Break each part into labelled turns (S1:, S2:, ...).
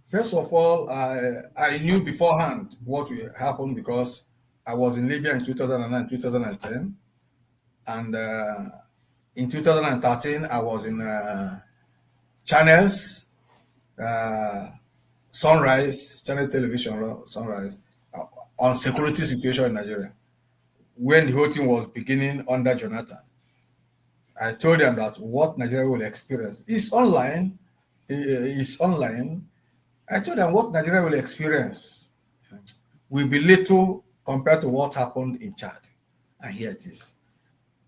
S1: First of all, I knew beforehand what will happen because I was in Libya in 2009, 2010, and in 2013 I was in channels, uh, Sunrise, channel television, Sunrise, on security situation in Nigeria when the whole thing was beginning under Jonathan. I told them that what Nigeria will experience is online, is online. I told them what Nigeria will experience will be little compared to what happened in Chad. And here it is.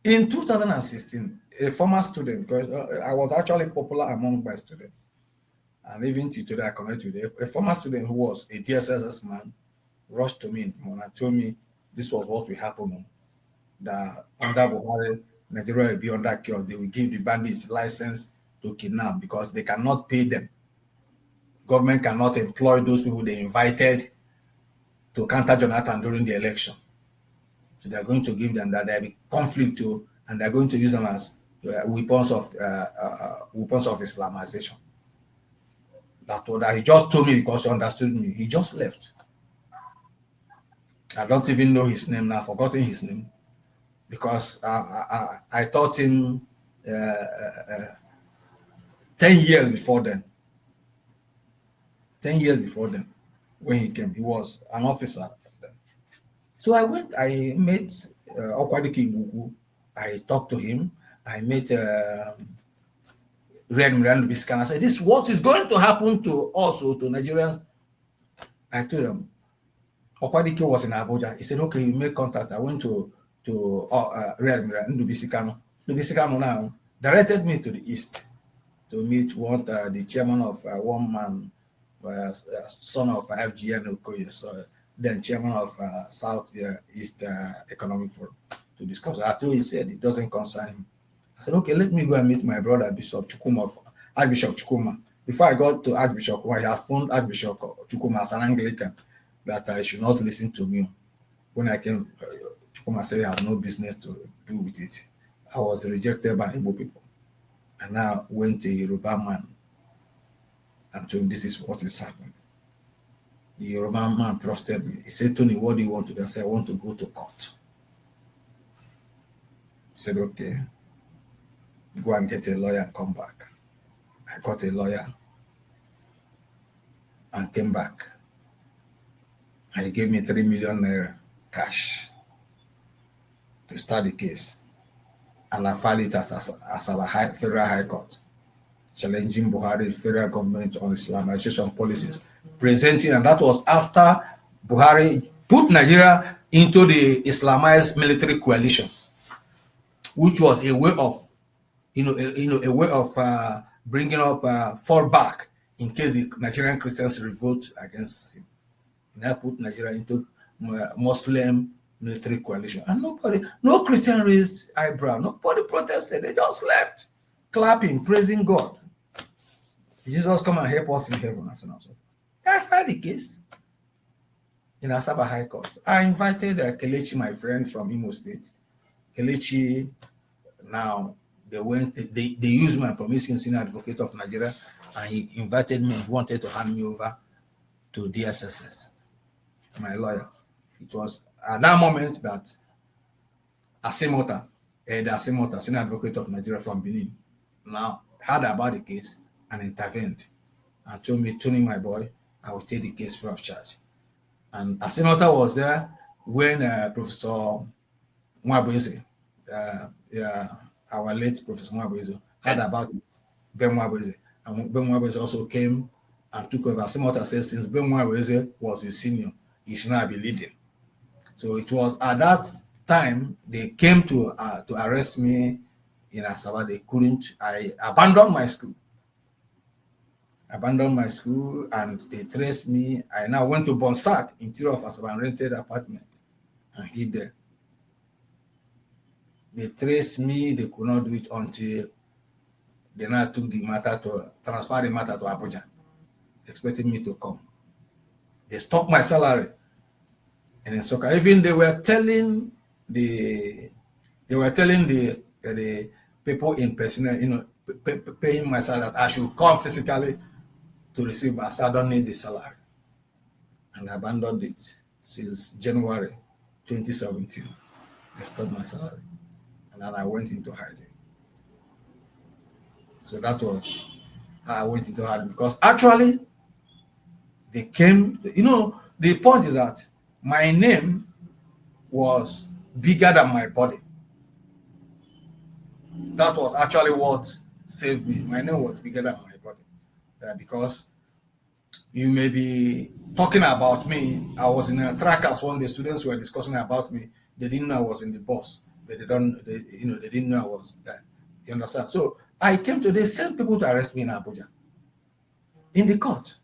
S1: In 2016, a former student, because I was actually popular among my students, and even till today I connect with a former student who was a DSSS man, rushed to me and told me this was what will happen. That under Buhari, Nigeria will be under cure. They will give the bandits license to kidnap because they cannot pay them. Government cannot employ those people they invited to counter Jonathan during the election. So they're going to give them that there will be conflict too, and they're going to use them as weapons of Islamization. That's what he just told me because he understood me. He just left. I don't even know his name now. I've forgotten his name because I taught him 10 years before then. 10 years before then, when he came, he was an officer. So I went, I met Okwadiki Gugu. I talked to him. I met Red Miranda Biscan. I said, this what is going to happen to also to Nigerians. I told him, Okwadiki was in Abuja. He said, okay, you make contact. I went to Red Miranda Biscan. Biscan now directed me to the east to meet what the chairman of one man, son of FGN Okoye, so then chairman of South East Economic Forum to discuss. I told him, he said it doesn't concern him. I said, okay, let me go and meet my brother Bishop Chukwuma, Archbishop Chukwuma. Before I got to Archbishop, I had phoned Archbishop Chukwuma as an Anglican that I should not listen to me. When I came, Chukwuma said I have no business to do with it. I was rejected by Igbo people. And now went to a Yoruba man and told him this is what is happening. The Yoruba man trusted me. He said, Tony, what do you want to do? I said, I want to go to court. He said, okay, go and get a lawyer and come back. I got a lawyer and came back. And he gave me 3 million naira cash to start the case. And I filed it as a federal high court, challenging Buhari federal government on Islamization policies, presenting, and that was after Buhari put Nigeria into the Islamized military coalition, which was a way of, a way of bringing up fallback in case the Nigerian Christians revolt against him. And I put Nigeria into Muslim military coalition, and no Christian raised eyebrow, nobody protested, they just slept, clapping, praising God. Jesus come and help us in heaven, and so on and so forth. I filed the case in Asaba High Court. I invited Kelechi, my friend from Imo State. Kelechi, now they used my permission, senior advocate of Nigeria, and he invited me, he wanted to hand me over to DSSS, my lawyer. It was at that moment that Asimota, senior advocate of Nigeria from Benin, now heard about the case and intervened and told me, Tony, my boy, I will take the case free of charge. And Asimota was there when Professor Nwaezeigwe, our late Professor Nwaezeigwe, heard about it, Ben Nwaezeigwe. And Ben Nwaezeigwe also came and took over. Asimota said, since Ben Nwaezeigwe was his senior, he should not be leading. So it was at that time they came to arrest me in Asaba. They couldn't. I abandoned my school. And they traced me. I now went to Bonsac, interior of Asaba, and rented an apartment and hid there. They traced me. They could not do it until they now took the matter to transfer the matter to Abuja, expecting me to come. They stopped my salary. And in Nsukka, even they were telling the people in person, paying my salary that I should come physically to receive, but I said, I don't need the salary. And I abandoned it since January 2017. I stopped my salary. And then I went into hiding. So that was how I went into hiding, because actually they came, the point is that my name was bigger than my body. That was actually what saved me. My name was bigger than my body. Because you may be talking about me. I was in a trackers one day, students were discussing about me. They didn't know I was in the bus, but they didn't know I was there. You understand? So I came to, they sent people to arrest me in Abuja, in the court.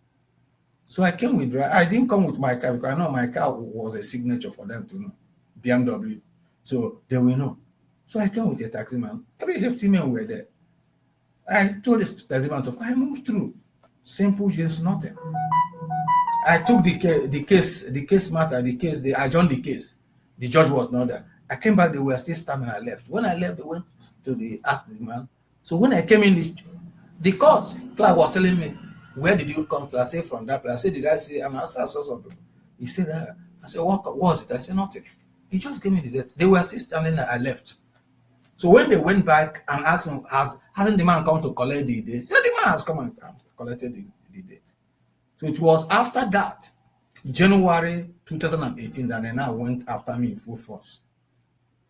S1: So I came with, I didn't come with my car because I know my car was a signature for them to know, BMW. So they will know. So I came with a taxi man. 3 hefty men were there. I told this taxi man I moved through. Simple, just nothing. I took the case matter, they adjourned the case. The judge was not there. I came back, they were still standing. I left. When I left, they went to ask the man. So when I came in, the court clerk was telling me, where did you come to? I said, from that place. I said, did I say, I'm asking source of people. He said, I said, what was it? I said, nothing. He just gave me the date. They were still standing there. I left. So when they went back and asked him, hasn't the man come to collect the date? So the man has come and collected the date. So it was after that, January 2018, that they now went after me in full force.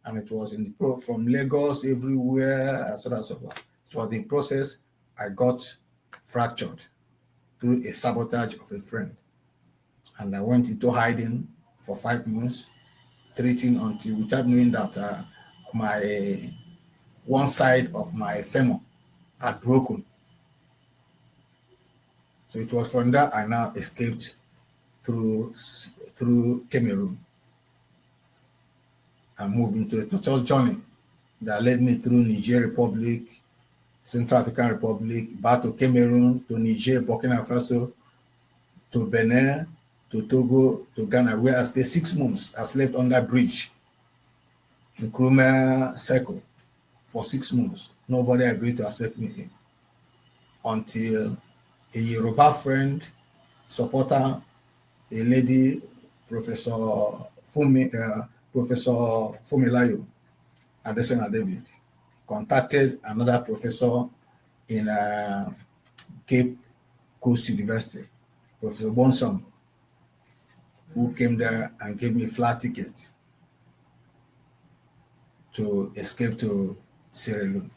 S1: And it was in the from Lagos, everywhere, so on and so forth. It was the process I got fractured through a sabotage of a friend. And I went into hiding for 5 months, treating until, without knowing that my one side of my femur had broken. So it was from that I now escaped through Cameroon and moved into a total journey that led me through Niger Republic, Central African Republic, back to Cameroon, to Niger, Burkina Faso, to Benin, to Togo, to Ghana, where I stayed 6 months. I slept under bridge in Nkrumah Circle for 6 months. Nobody agreed to accept me in, until a Yoruba friend, supporter, a lady, Professor Fumilayo Adesina David, contacted another professor in Cape Coast University, Professor Bonsom, who came there and gave me flight tickets to escape to Sierra Leone.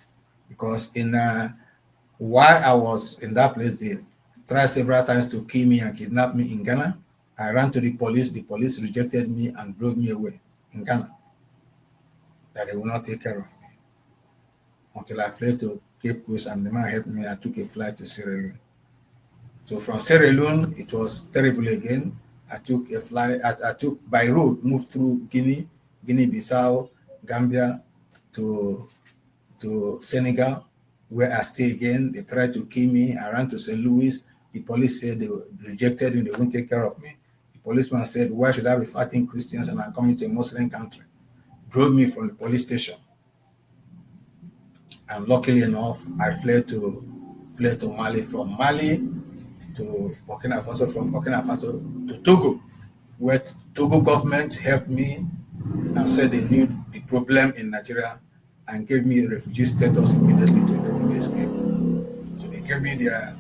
S1: Because while I was in that place, they tried several times to kill me and kidnap me in Ghana. I ran to the police rejected me and drove me away in Ghana, that they will not take care of me. Until I fled to Cape Coast and the man helped me. I took a flight to Sierra Leone. So from Sierra Leone, it was terrible again. I took a flight, I took by road, moved through Guinea-Bissau, Gambia to Senegal, where I stay again. They tried to kill me. I ran to St. Louis. The police said they rejected me, they won't take care of me. The policeman said, why should I be fighting Christians and I'm coming to a Muslim country? Drove me from the police station. And luckily enough, I fled to Mali, from Mali to Burkina Faso, from Burkina Faso to Togo, where Togo government helped me and said they knew the problem in Nigeria and gave me a refugee status immediately to help me escape. So they gave me their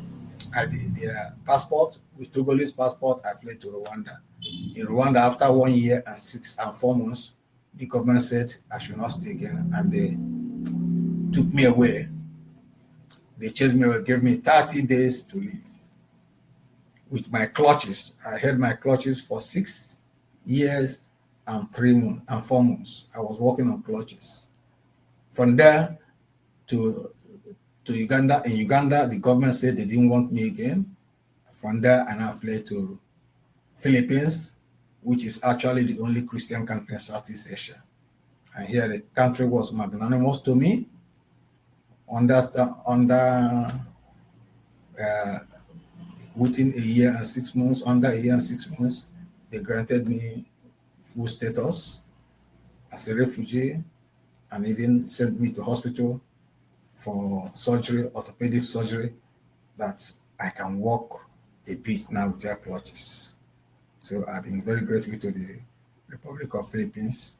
S1: passport. With Togolese passport, I fled to Rwanda. In Rwanda, after 1 year and 4 months, the government said I should not stay again, and they took me away. They chased me away, gave me 30 days to leave. With my clutches, I held my clutches for 6 years and 4 months. I was working on clutches. From there to Uganda. In Uganda, the government said they didn't want me again. From there, I now fled to Philippines, which is actually the only Christian country in Southeast Asia. And here the country was magnanimous to me. Within a year and 6 months, under a year and 6 months, they granted me full status as a refugee and even sent me to hospital for surgery, orthopedic surgery, that I can walk a bit now with their clutches. So I've been very grateful to the Republic of Philippines,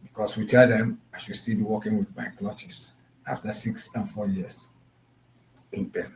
S1: because without them, I should still be working with my clutches after 6 and 4 years in pen.